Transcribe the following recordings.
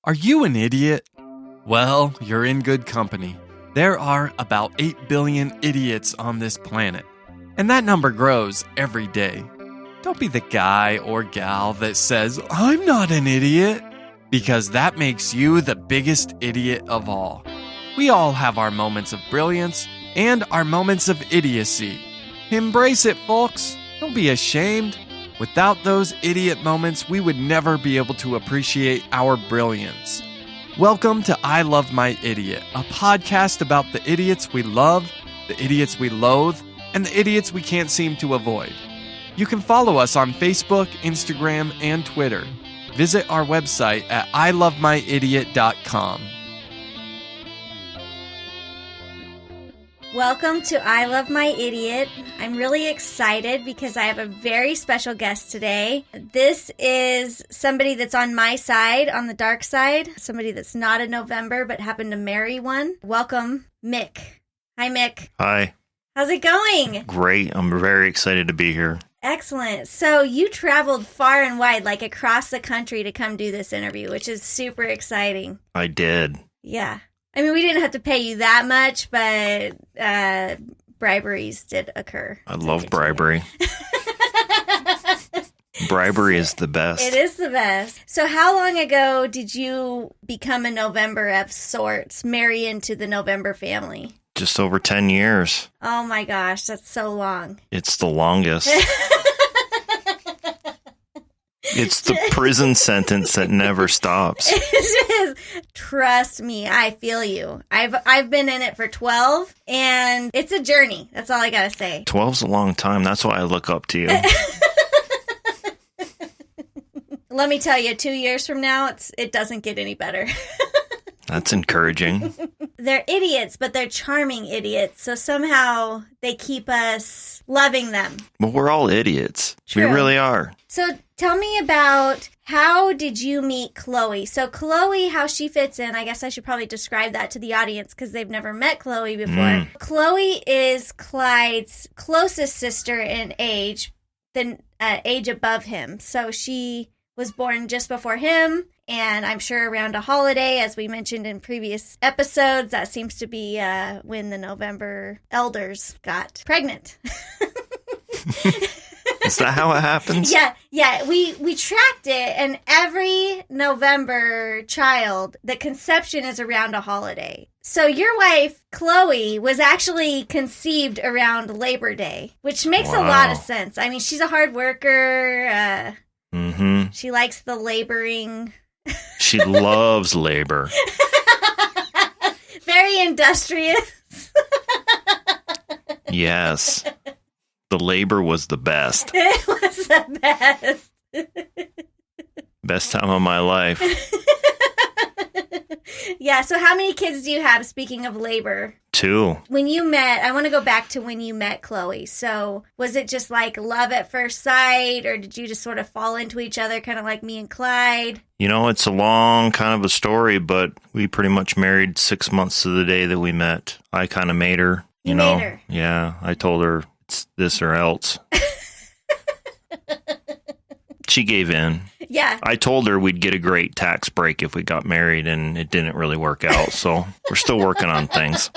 Are you an idiot? Well, you're in good company. There are about 8 billion idiots on this planet, and that number grows every day. Don't be the guy or gal that says, "I'm not an idiot," because that makes you the biggest idiot of all. We all have our moments of brilliance and our moments of idiocy. Embrace it, folks. Don't be ashamed. Without those idiot moments, we would never be able to appreciate our brilliance. Welcome to I Love My Idiot, a podcast about the idiots we love, the idiots we loathe, and the idiots we can't seem to avoid. You can follow us on Facebook, Instagram, and Twitter. Visit our website at ilovemyidiot.com. Welcome to I Love My Idiot. I'm really excited because I have a very special guest today. This is somebody that's on my side, on the dark side, somebody that's not a November but happened to marry one. Welcome, Mick. Hi, Mick. Hi. How's it going? Great. I'm very excited to be here. Excellent. So you traveled far and wide, like across the country to come do this interview, which is super exciting. I did. Yeah. I mean, we didn't have to pay you that much, but briberies did occur. I love bribery. Bribery is the best. It is the best. So how long ago did you become a November of sorts, marry into the November family? Just over 10 years. Oh my gosh, that's so long. It's the longest. It's the prison sentence that never stops. It is. Trust me, I feel you. I've been in it for 12, and it's a journey. That's all I gotta say. 12's a long time. That's why I look up to you. Let me tell you, 2 years from now, it doesn't get any better. That's encouraging. They're idiots, but they're charming idiots. So somehow they keep us loving them. Well, we're all idiots. True. We really are. So tell me about, how did you meet Chloe? So Chloe, how she fits in, I guess I should probably describe that to the audience because they've never met Chloe before. Chloe is Clyde's closest sister in age, age above him. So she was born just before him. And I'm sure around a holiday, as we mentioned in previous episodes, that seems to be when the November elders got pregnant. Is that how it happens? Yeah. We tracked it, and every November child, the conception is around a holiday. So your wife, Chloe, was actually conceived around Labor Day, which makes a lot of sense. I mean, she's a hard worker. She likes the laboring. She loves labor. Very industrious. Yes. The labor was the best. It was the best. Best time of my life. Yeah, so how many kids do you have, speaking of labor? 2. When you met, I want to go back to when you met Chloe. So was it just like love at first sight, or did you just sort of fall into each other, kind of like me and Clyde? You know, it's a long kind of a story, but we pretty much married 6 months to the day that we met. I kind of made her. You know? Made her? Yeah, I told her it's this or else. She gave in. Yeah. I told her we'd get a great tax break if we got married, and it didn't really work out. So we're still working on things.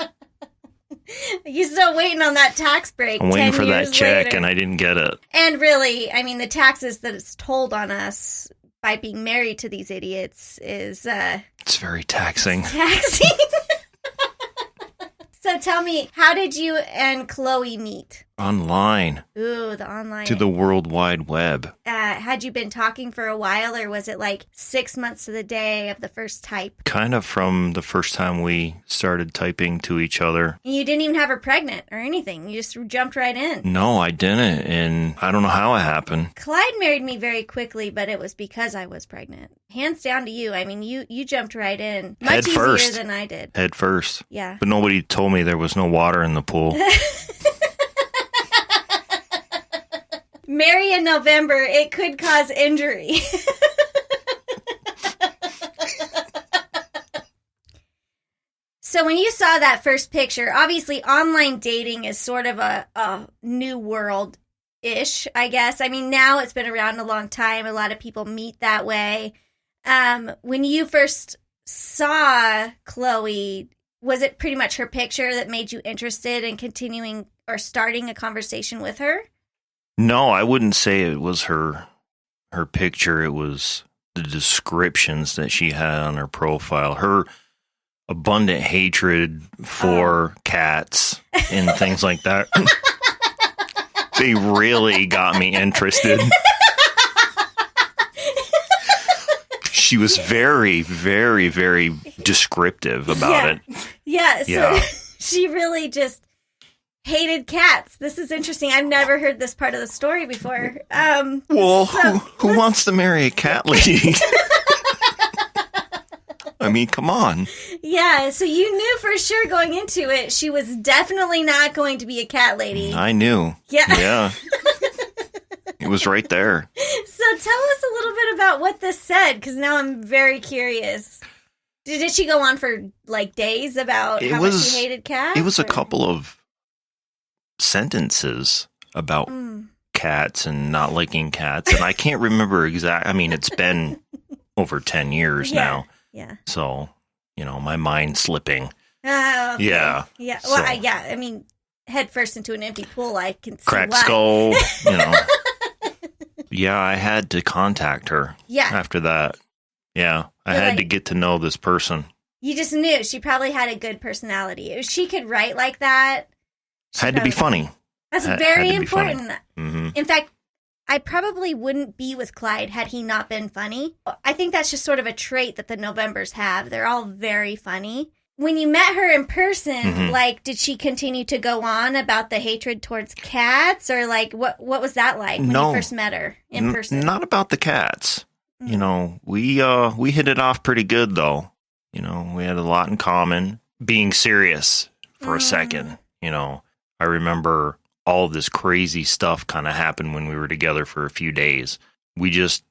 You're still waiting on that tax break. I'm waiting for that check, later. and I didn't get it. And really, I mean, the taxes that it's told on us by being married to these idiots is... it's very taxing. Taxing? So tell me, how did you and Chloe meet? Online. Ooh, the online. To the World Wide Web. Had you been talking for a while, or was it like 6 months to the day of the first type? Kind of from the first time we started typing to each other. And you didn't even have her pregnant or anything. You just jumped right in. No, I didn't, and I don't know how it happened. Clyde married me very quickly, but it was because I was pregnant. Hands down to you. I mean, you jumped right in. Much Head easier first. than I did. Head first. Yeah. But nobody told me there was no water in the pool. Marry in November, it could cause injury. So when you saw that first picture, obviously online dating is sort of a new world-ish, I guess. I mean, now it's been around a long time. A lot of people meet that way. when you first saw Chloe, was it pretty much her picture that made you interested in continuing or starting a conversation with her? No, I wouldn't say it was her picture. It was the descriptions that she had on her profile. Her abundant hatred for cats and things like that. They really got me interested. She was very, very, very descriptive about it. Yeah, so she really just hated cats. This is interesting. I've never heard this part of the story before. Well, who wants to marry a cat lady? I mean, come on. Yeah, so you knew for sure going into it, she was definitely not going to be a cat lady. I knew. Yeah. It was right there. So tell us a little bit about what this said, because now I'm very curious. Did she go on for, like, days about how much she hated cats? It was a couple of sentences about cats and not liking cats, and I can't remember exactly. I mean, it's been over 10 years now. Yeah. So, my mind's slipping. Oh, okay. Yeah. Yeah. Well, I mean, head first into an empty pool, I can see cracked why. skull, Yeah, I had to contact her. Yeah. After that. Yeah. I had to get to know this person. You just knew she probably had a good personality. If she could write like that. Had to be funny. That's very important. Mm-hmm. In fact, I probably wouldn't be with Clyde had he not been funny. I think that's just sort of a trait that the Novembers have. They're all very funny. When you met her in person, did she continue to go on about the hatred towards cats? Or, what was that like when you first met her in person? Not about the cats. We hit it off pretty good, though. We had a lot in common. Being serious for a second, I remember all of this crazy stuff kind of happened when we were together for a few days. We just,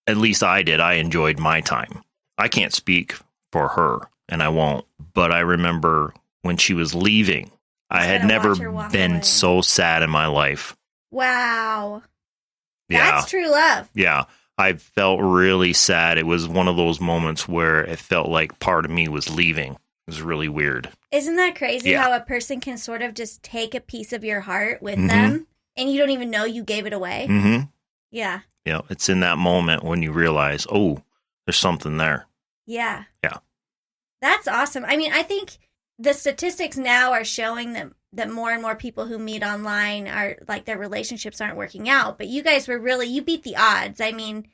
at least I did, I enjoyed my time. I can't speak for her, and I won't, but I remember when she was leaving, I had never been so sad in my life. Wow. Yeah. That's true love. Yeah. I felt really sad. It was one of those moments where it felt like part of me was leaving. It was really weird. Isn't that crazy how a person can sort of just take a piece of your heart with them and you don't even know you gave it away? Mm-hmm. Yeah. Yeah, it's in that moment when you realize, oh, there's something there. Yeah. Yeah. That's awesome. I mean, I think the statistics now are showing that more and more people who meet online are like their relationships aren't working out. But you guys were you beat the odds. I mean,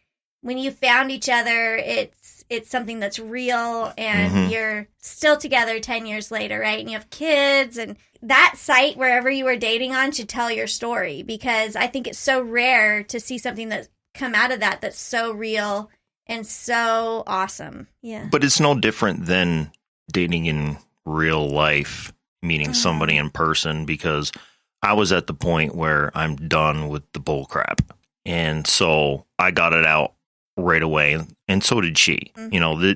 when you found each other, it's something that's real and you're still together 10 years later, right? And you have kids, and that site, wherever you were dating on, should tell your story, because I think it's so rare to see something that's come out of that's so real and so awesome. Yeah. But it's no different than dating in real life, meeting somebody in person, because I was at the point where I'm done with the bull crap. And so I got it out right away, and so did she.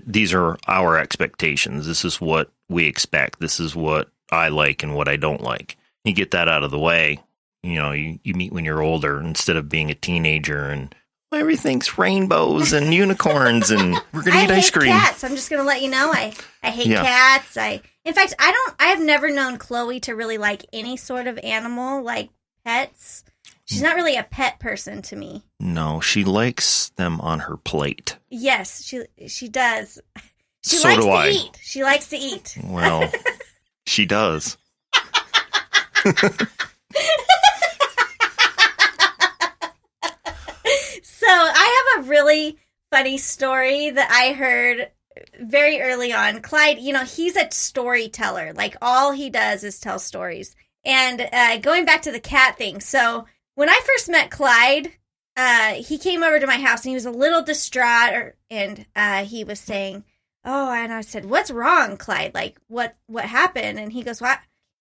These are our expectations. This is what we expect. This is what I like and what I don't like. You get that out of the way. You meet when you're older instead of being a teenager and everything's rainbows and unicorns and we're gonna eat ice cream. I hate cats. I'm just gonna let you know. I hate cats. In fact, I have never known Chloe to really like any sort of animal, like pets. She's not really a pet person to me. No, she likes them on her plate. Yes, she does. She so likes do to I. eat. She likes to eat. Well, she does. So I have a really funny story that I heard very early on. Clyde, he's a storyteller. Like, all he does is tell stories. And going back to the cat thing, so when I first met Clyde, he came over to my house and he was a little distraught, and he was saying, "Oh," and I said, "What's wrong, Clyde? Like, what happened?" And he goes, "What?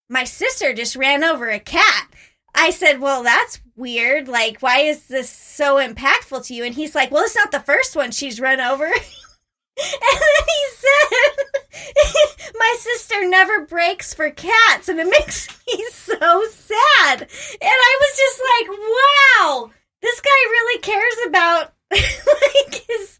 My sister just ran over a cat." I said, "Well, that's weird. Like, why is this so impactful to you?" And he's like, "Well, it's not the first one she's run over." And then he said, "My sister never breaks for cats, and it makes me so sad." And I was just like, wow, this guy really cares about like his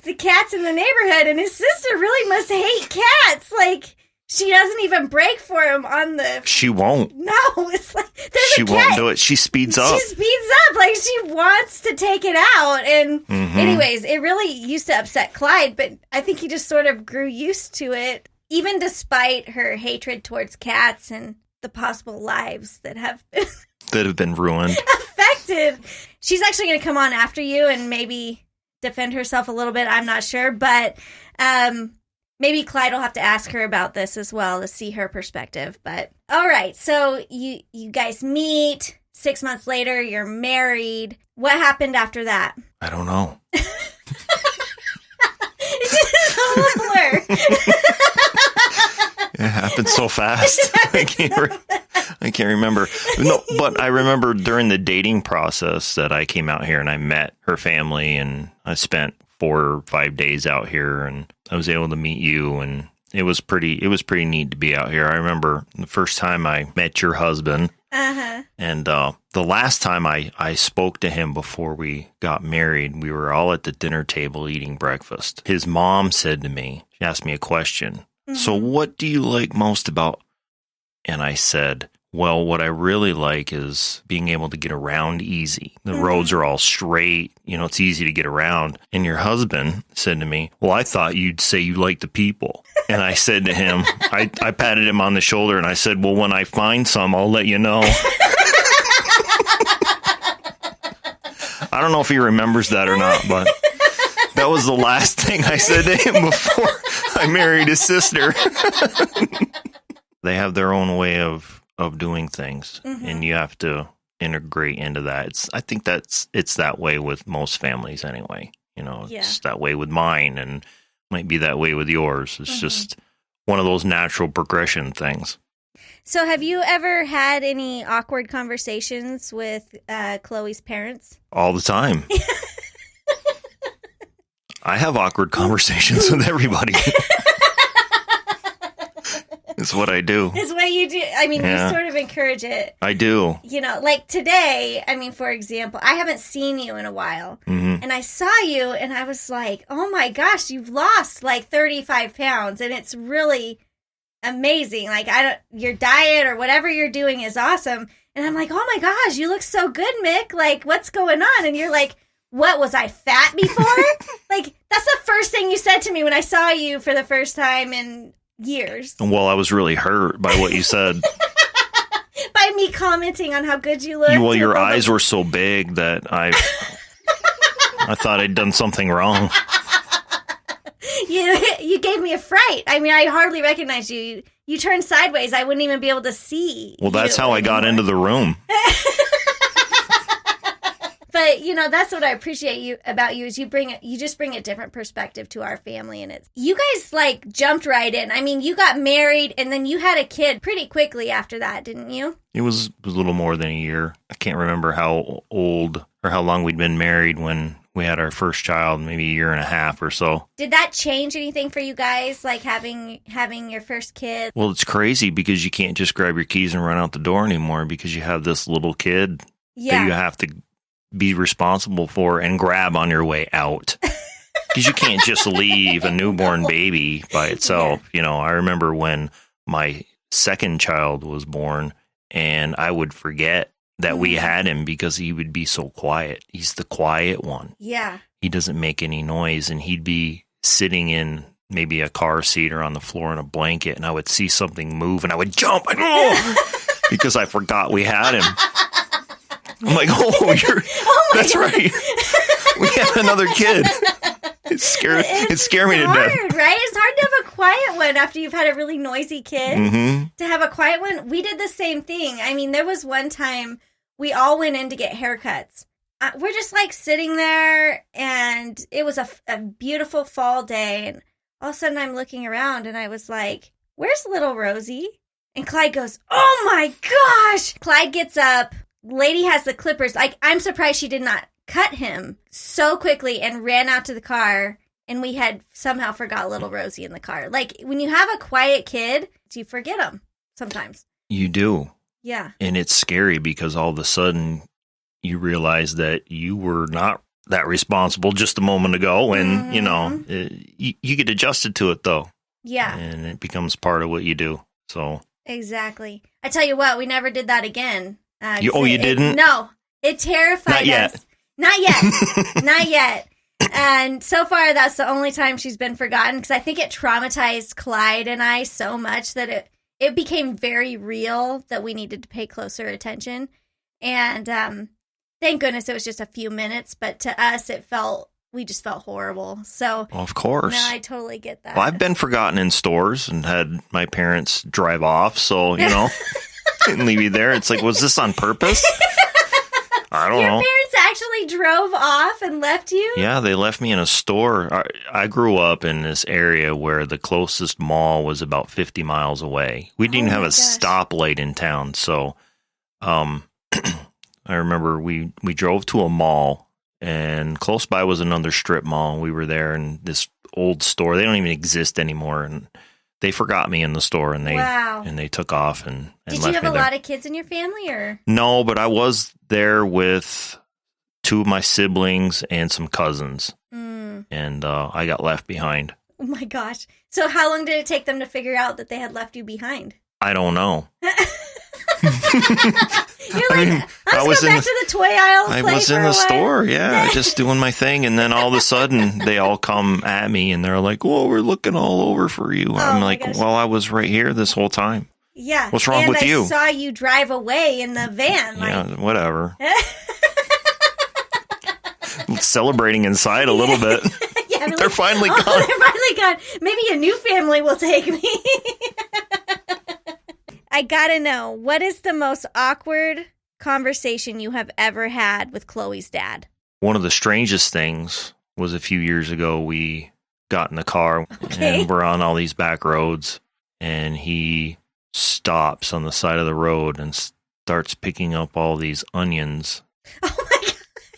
the cats in the neighborhood, and his sister really must hate cats. Like, she doesn't even brake for him on the... She won't. No, it's like... She won't do it. She speeds up. She speeds up. Like, she wants to take it out. And anyways, it really used to upset Clyde, but I think he just sort of grew used to it, even despite her hatred towards cats and the possible lives that have been ruined. Affected. She's actually going to come on after you and maybe defend herself a little bit. I'm not sure, but maybe Clyde will have to ask her about this as well to see her perspective. But all right, so you guys meet. 6 months later, you're married. What happened after that? I don't know. It's just a blur. It happened so fast. I can't remember. No, but I remember during the dating process that I came out here and I met her family, and I spent 4 or 5 days out here, and I was able to meet you, and it was pretty neat to be out here. I remember the first time I met your husband. And the last time I spoke to him before we got married, we were all at the dinner table eating breakfast. His mom said to me, she asked me a question. So what do you like most about? And I said, well, what I really like is being able to get around easy. The roads are all straight. You know, it's easy to get around. And your husband said to me, well, I thought you'd say you like the people. And I said to him, I patted him on the shoulder and I said, well, when I find some, I'll let you know. I don't know if he remembers that or not, but that was the last thing I said to him before I married his sister. They have their own way of doing things, and you have to integrate into that. I think it's that way with most families anyway. You know, it's that way with mine, and might be that way with yours. It's just one of those natural progression things. So have you ever had any awkward conversations with Chloe's parents? All the time. I have awkward conversations with everybody. It's what I do. It's what you do. I mean, you sort of encourage it. I do. You know, like today, I mean, for example, I haven't seen you in a while. And I saw you and I was like, oh my gosh, you've lost like 35 pounds. And it's really amazing. Like, your diet or whatever you're doing is awesome. And I'm like, oh my gosh, you look so good, Mick. Like, what's going on? And you're like, what, was I fat before? Like, that's the first thing you said to me when I saw you for the first time in years. Well, I was really hurt by what you said. By me commenting on how good you look. Well, your eyes were so big that I thought I'd done something wrong. You gave me a fright. I mean, I hardly recognized you. You turned sideways. I wouldn't even be able to see. Well, that's how I got into the room. But, you know, that's what I appreciate about you is you just bring a different perspective to our family. And you guys like jumped right in. I mean, you got married and then you had a kid pretty quickly after that, didn't you? It was a little more than a year. I can't remember how old or how long we'd been married when we had our first child, maybe a year and a half or so. Did that change anything for you guys, like having your first kid? Well, it's crazy because you can't just grab your keys and run out the door anymore because you have this little kid that you have to be responsible for and grab on your way out. Because you can't just leave a newborn baby by itself. Yeah. You know, I remember when my second child was born and I would forget that we had him because he would be so quiet. He's the quiet one. Yeah. He doesn't make any noise, and he'd be sitting in maybe a car seat or on the floor in a blanket, and I would see something move and I would jump because I forgot we had him. I'm like, that's right. We have another kid. It scared me to death. Right? It's hard to have a quiet one after you've had a really noisy kid. Mm-hmm. To have a quiet one, we did the same thing. I mean, there was one time we all went in to get haircuts. We're just like sitting there, and it was a beautiful fall day, and all of a sudden I'm looking around, and I was like, where's little Rosie? And Clyde goes, oh my gosh! Clyde gets up. Lady has the clippers. I'm surprised she did not cut him so quickly and ran out to the car, and we had somehow forgot little Rosie in the car. Like, when you have a quiet kid, you forget them sometimes. You do. Yeah. And it's scary because all of a sudden you realize that you were not that responsible just a moment ago. And, you get adjusted to it, though. Yeah. And it becomes part of what you do. So. Exactly. I tell you what, we never did that again. You didn't? No. It terrified us. Not yet. Not yet. And so far, that's the only time she's been forgotten, because I think it traumatized Clyde and I so much that it became very real that we needed to pay closer attention. And thank goodness it was just a few minutes, but to us, we just felt horrible. So, of course. No, I totally get that. Well, I've been forgotten in stores and had my parents drive off, so, didn't leave you there. It's like, was this on purpose? I don't know. Your parents actually drove off and left you? Yeah, they left me in a store. I grew up in this area where the closest mall was about 50 miles away. We didn't have a stoplight in town, so I remember we drove to a mall, and close by was another strip mall. We were there in this old store. They don't even exist anymore, and they forgot me in the store, and they took off and left me there. Did you have a lot of kids in your family, or? No, but I was there with 2 of my siblings and some cousins, and I got left behind. Oh my gosh! So how long did it take them to figure out that they had left you behind? I don't know. You're like, let's go back to the toy aisle. I was in the store, just doing my thing, and then all of a sudden they all come at me and they're like, "Whoa, we're looking all over for you." I'm like, "Well, I was right here this whole time." Yeah. What's wrong with you? I saw you drive away in the van. Yeah, whatever. Celebrating inside a little bit. Yeah, they're finally gone. They're finally gone. Maybe a new family will take me. I gotta know, what is the most awkward conversation you have ever had with Chloe's dad? One of the strangest things was a few years ago. We got in the car and we're on all these back roads, and he stops on the side of the road and starts picking up all these onions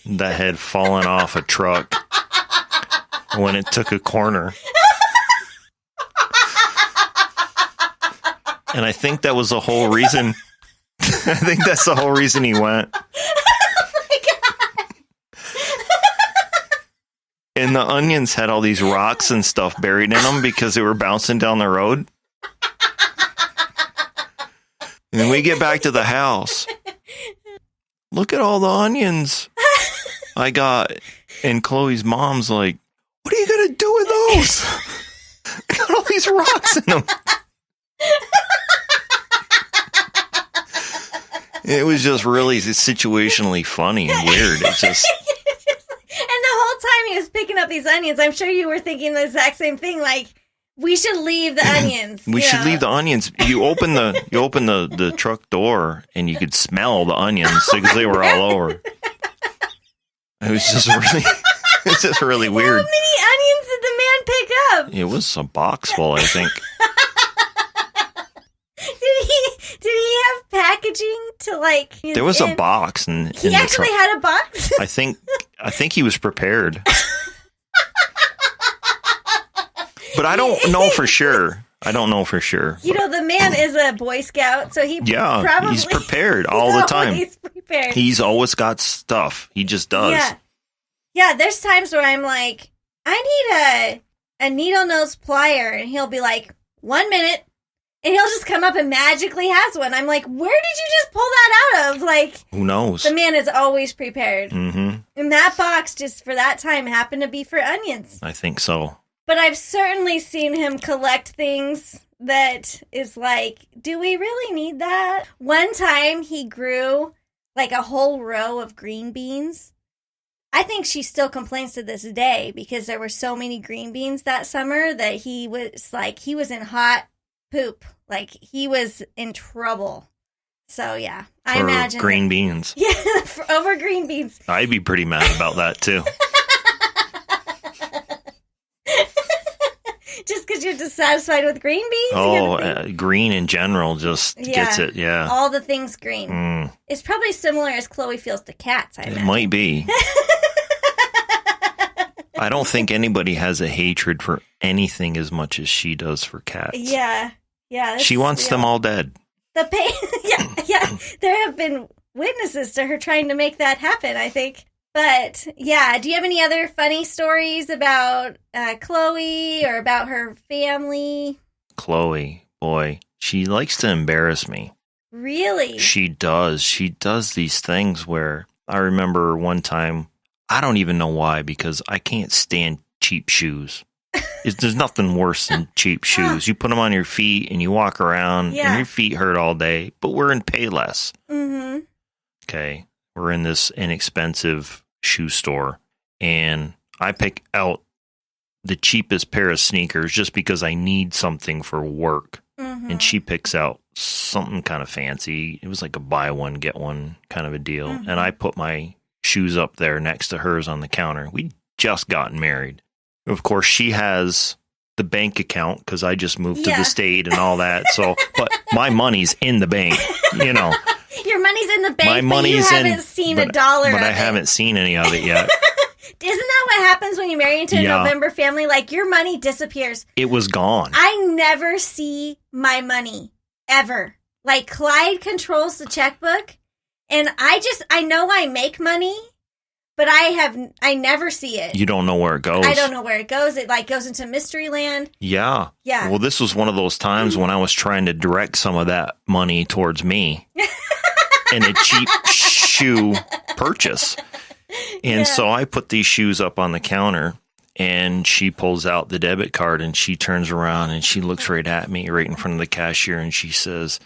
that had fallen off a truck when it took a corner. And I think that was the whole reason. I think that's the whole reason he went. Oh my God. And the onions had all these rocks and stuff buried in them because they were bouncing down the road. And then we get back to the house. Look at all the onions I got. And Chloe's mom's like, "What are you going to do with those? I got all these rocks in them." It was just really situationally funny and weird. It just... And the whole time he was picking up these onions, I'm sure you were thinking the exact same thing, like, we should leave the onions. We should leave the onions. You open the truck door and you could smell the onions because they were all over. It was just really weird. How many onions did the man pick up? It was a box full, I think. Did he have packaging to like? There was a box, and he actually had a box. I think he was prepared, but I don't know for sure. The man is a Boy Scout, so he's prepared all the time. He's prepared. He's always got stuff. He just does. Yeah. There's times where I'm like, I need a needle nose plier, and he'll be like, 1 minute. And he'll just come up and magically has one. I'm like, where did you just pull that out of? Like, who knows? The man is always prepared. Mm-hmm. And that box, just for that time, happened to be for onions. I think so. But I've certainly seen him collect things that is like, do we really need that? One time he grew like a whole row of green beans. I think she still complains to this day because there were so many green beans that summer that he was in hot poop. Like, he was in trouble. So, yeah. I imagine. Green beans. Yeah, over green beans. I'd be pretty mad about that, too. Just because you're dissatisfied with green beans? Green in general just gets it, yeah. All the things green. It's probably similar as Chloe feels to cats, I imagine. It might be. I don't think anybody has a hatred for anything as much as she does for cats. Yeah. Yeah. She wants them all dead. The pain. Yeah. There have been witnesses to her trying to make that happen, I think. But yeah, do you have any other funny stories about Chloe or about her family? Chloe, boy, she likes to embarrass me. Really? She does. She does these things where I remember one time, I don't even know why, because I can't stand cheap shoes. There's nothing worse than cheap shoes. You put them on your feet and you walk around and your feet hurt all day, but we're in Payless. Mm-hmm. Okay. We're in this inexpensive shoe store and I pick out the cheapest pair of sneakers just because I need something for work. Mm-hmm. And she picks out something kind of fancy. It was like a buy one, get one kind of a deal. Mm-hmm. And I put my shoes up there next to hers on the counter. We just gotten married. Of course, she has the bank account because I just moved to the state and all that. So, but my money's in the bank, you know. Your money's in the bank, my money's but you haven't seen a dollar of it. But I haven't seen any of it yet. Isn't that what happens when you marry into a November family? Like, your money disappears. It was gone. I never see my money, ever. Like, Clyde controls the checkbook, and I know I make money, but I never see it. You don't know where it goes. I don't know where it goes. It, like, goes into mystery land. Yeah. Yeah. Well, this was one of those times when I was trying to direct some of that money towards me in a cheap shoe purchase. And so I put these shoes up on the counter and she pulls out the debit card and she turns around and she looks right at me right in front of the cashier and she says,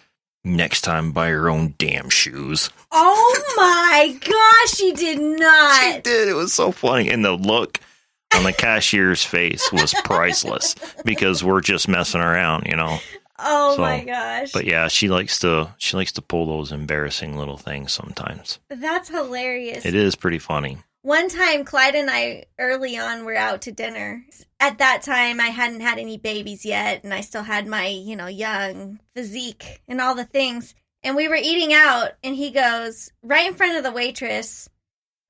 "Next time, buy your own damn shoes." Oh my gosh, she did not. She did. It was so funny. And the look on the cashier's face was priceless because we're just messing around, you know. Oh my gosh. But yeah, she likes to pull those embarrassing little things sometimes. That's hilarious. It is pretty funny. One time, Clyde and I, early on, were out to dinner. At that time, I hadn't had any babies yet, and I still had my, young physique and all the things. And we were eating out, and he goes, right in front of the waitress,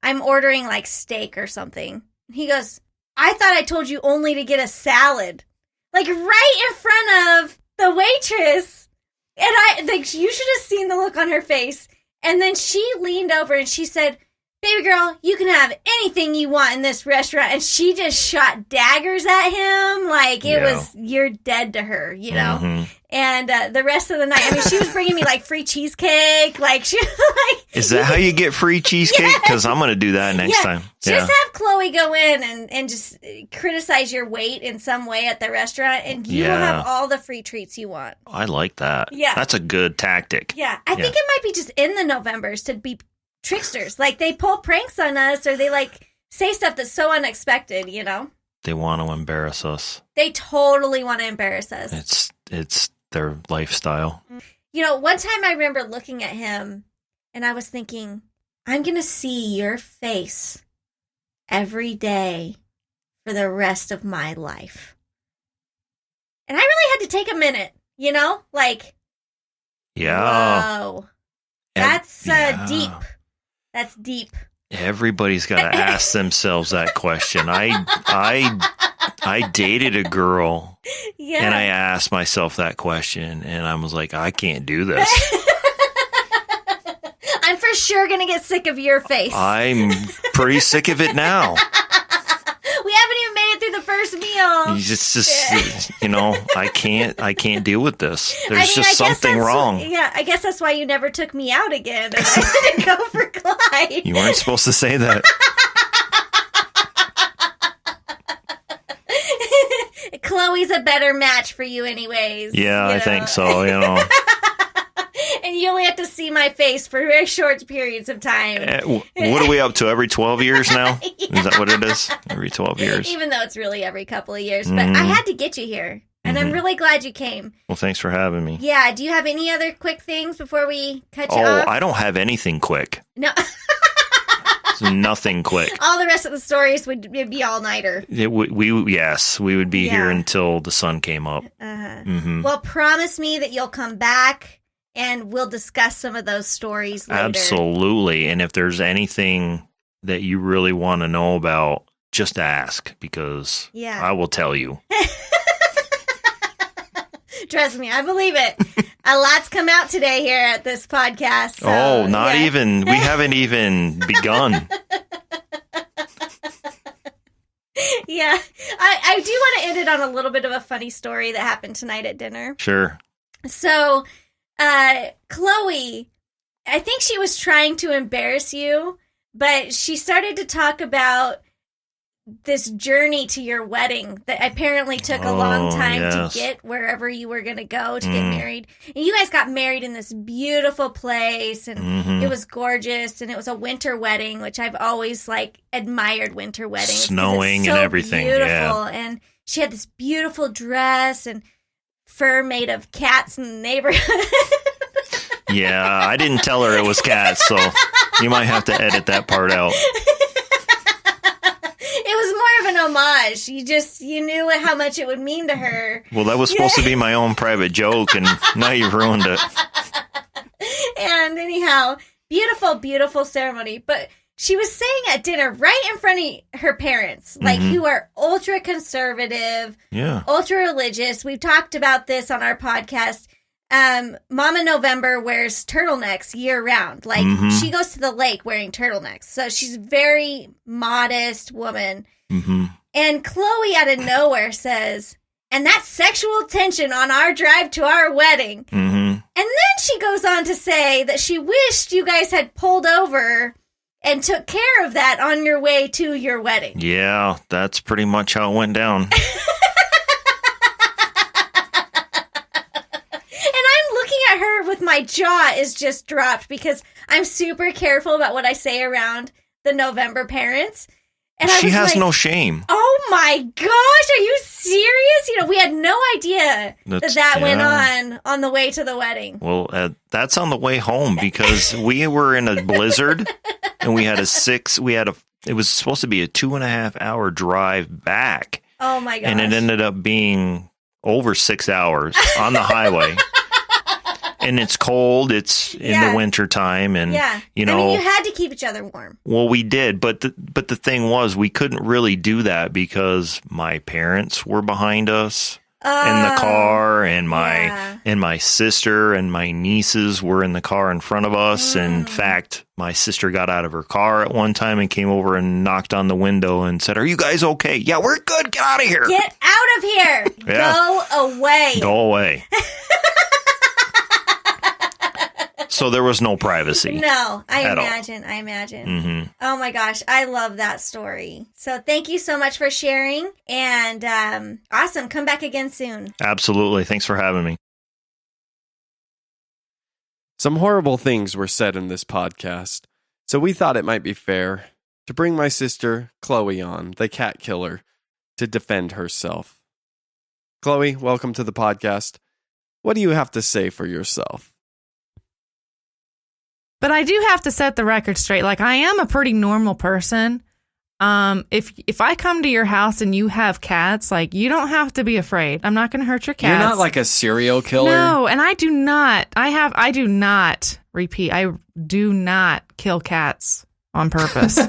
I'm ordering, like, steak or something. He goes, "I thought I told you only to get a salad." Like, right in front of the waitress. And you should have seen the look on her face. And then she leaned over and she said, "Baby girl, you can have anything you want in this restaurant." And she just shot daggers at him. Like, it was, you're dead to her, you know? Mm-hmm. And the rest of the night, I mean, she was bringing me, like, free cheesecake. Like, she was like... Is that how you get free cheesecake? Because I'm going to do that next time. Just have Chloe go in and just criticize your weight in some way at the restaurant, and you will have all the free treats you want. I like that. Yeah. That's a good tactic. Yeah. I think it might be just in the Novembers to be tricksters. Like, they pull pranks on us, or they, like, say stuff that's so unexpected, you know? They want to embarrass us. They totally want to embarrass us. It's their lifestyle. You know, one time I remember looking at him, and I was thinking, I'm going to see your face every day for the rest of my life. And I really had to take a minute, you know? Like, whoa. That's deep. That's deep. Everybody's got to ask themselves that question. I dated a girl, and I asked myself that question, and I was like, I can't do this. I'm for sure going to get sick of your face. I'm pretty sick of it now. We haven't even made it through the first meal. I can't deal with this. There's just something wrong. Yeah, I guess that's why you never took me out again. And I didn't go for Clyde. You weren't supposed to say that. Chloe's a better match for you anyways. Yeah, I think so, And you only have to see my face for very short periods of time. What are we up to? Every 12 years now? Is that what it is? Every 12 years. Even though it's really every couple of years. But I had to get you here. And I'm really glad you came. Well, thanks for having me. Yeah. Do you have any other quick things before we cut you off? Oh, I don't have anything quick. No. Nothing quick. All the rest of the stories would be all-nighter. We would be here until the sun came up. Uh-huh. Mm-hmm. Well, promise me that you'll come back and we'll discuss some of those stories later. Absolutely. And if there's anything that you really want to know about, just ask, because I will tell you. Trust me, I believe it. A lot's come out today here at this podcast. So, even. We haven't even begun. Yeah. I do want to end it on a little bit of a funny story that happened tonight at dinner. Sure. So, Chloe, I think she was trying to embarrass you, but she started to talk about this journey to your wedding that apparently took a long time to get wherever you were going to go to get married. And you guys got married in this beautiful place, and it was gorgeous, and it was a winter wedding, which I've always admired winter weddings. Snowing and everything. Beautiful. Yeah. And she had this beautiful dress and fur made of cats in the neighborhood. Yeah, I didn't tell her it was cats, so you might have to edit that part out. It was more of an homage. You knew how much it would mean to her. Well, that was supposed to be my own private joke, and now you've ruined it. And anyhow, beautiful, beautiful ceremony. But she was saying at dinner, right in front of her parents, who are ultra conservative, ultra religious. We've talked about this on our podcast. Mama November wears turtlenecks year round. She goes to the lake wearing turtlenecks. So she's a very modest woman. And Chloe out of nowhere says, and that's sexual tension on our drive to our wedding. And then she goes on to say that she wished you guys had pulled over and took care of that on your way to your wedding. Yeah, that's pretty much how it went down. Her with my jaw is just dropped because I'm super careful about what I say around the November parents. And she has no shame. Oh my gosh, are you serious? We had no idea that went on the way to the wedding. Well, that's on the way home because we were in a blizzard and it was supposed to be a 2.5 hour drive back. Oh my gosh. And it ended up being over 6 hours on the highway. And it's cold. It's in the winter time, and you had to keep each other warm. Well, we did, but the thing was, we couldn't really do that because my parents were behind us in the car, and my sister and my nieces were in the car in front of us. In fact, my sister got out of her car at one time and came over and knocked on the window and said, "Are you guys okay?" "Yeah, we're good. Get out of here. Get out of here. Go away. Go away." So there was no privacy. No, I imagine. Oh my gosh, I love that story. So thank you so much for sharing, and awesome. Come back again soon. Absolutely. Thanks for having me. Some horrible things were said in this podcast, so we thought it might be fair to bring my sister, Chloe, on, the cat killer, to defend herself. Chloe, welcome to the podcast. What do you have to say for yourself? But I do have to set the record straight. I am a pretty normal person. If I come to your house and you have cats, you don't have to be afraid. I'm not going to hurt your cats. You're not like a serial killer? No, and I do not kill cats on purpose.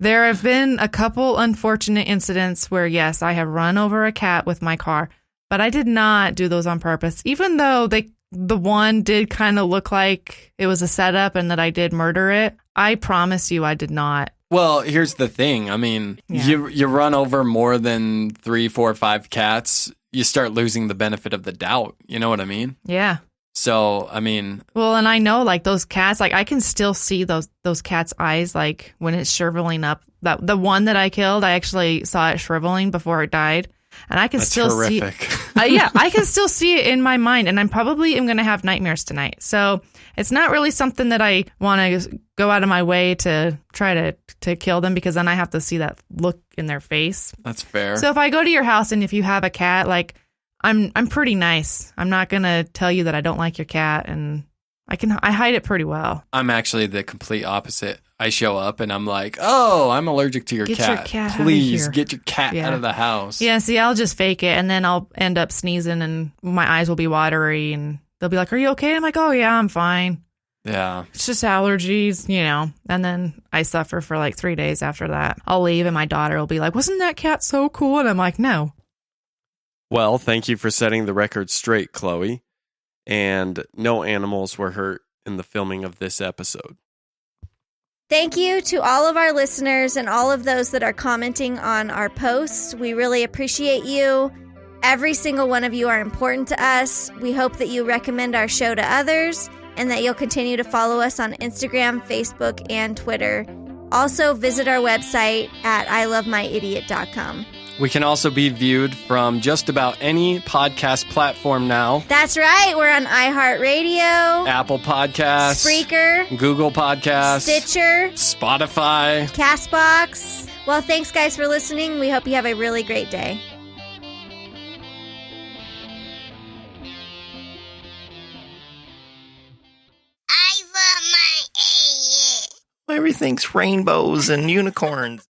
There have been a couple unfortunate incidents where, yes, I have run over a cat with my car, but I did not do those on purpose, even though the one did kind of look like it was a setup and that I did murder it. I promise you I did not. Well, here's the thing. I mean, you run over more than 3, 4, 5 cats, you start losing the benefit of the doubt. You know what I mean? Yeah. So, I mean... Well, and I know, those cats, I can still see those cats' eyes, when it's shriveling up. The one that I killed, I actually saw it shriveling before it died. And I can still horrific. see, I can still see it in my mind, and I'm probably am going to have nightmares tonight. So it's not really something that I want to go out of my way to try to kill them, because then I have to see that look in their face. That's fair. So if I go to your house and if you have a cat, I'm pretty nice. I'm not going to tell you that I don't like your cat, and I hide it pretty well. I'm actually the complete opposite. I show up and I'm like, "Oh, I'm allergic to your cat. Your cat Please get your cat out of the house." Yeah, see, I'll just fake it, and then I'll end up sneezing, and my eyes will be watery, and they'll be like, "Are you okay?" I'm like, "Oh, yeah, I'm fine." Yeah. It's just allergies, and then I suffer for 3 days after that. I'll leave, and my daughter will be like, "Wasn't that cat so cool?" And I'm like, "No." Well, thank you for setting the record straight, Chloe. And no animals were hurt in the filming of this episode. Thank you to all of our listeners and all of those that are commenting on our posts. We really appreciate you. Every single one of you are important to us. We hope that you recommend our show to others and that you'll continue to follow us on Instagram, Facebook, and Twitter. Also, visit our website at ilovemyidiot.com. We can also be viewed from just about any podcast platform now. That's right. We're on iHeartRadio, Apple Podcasts, Spreaker, Google Podcasts, Stitcher, Spotify, CastBox. Well, thanks, guys, for listening. We hope you have a really great day. Everything's rainbows and unicorns.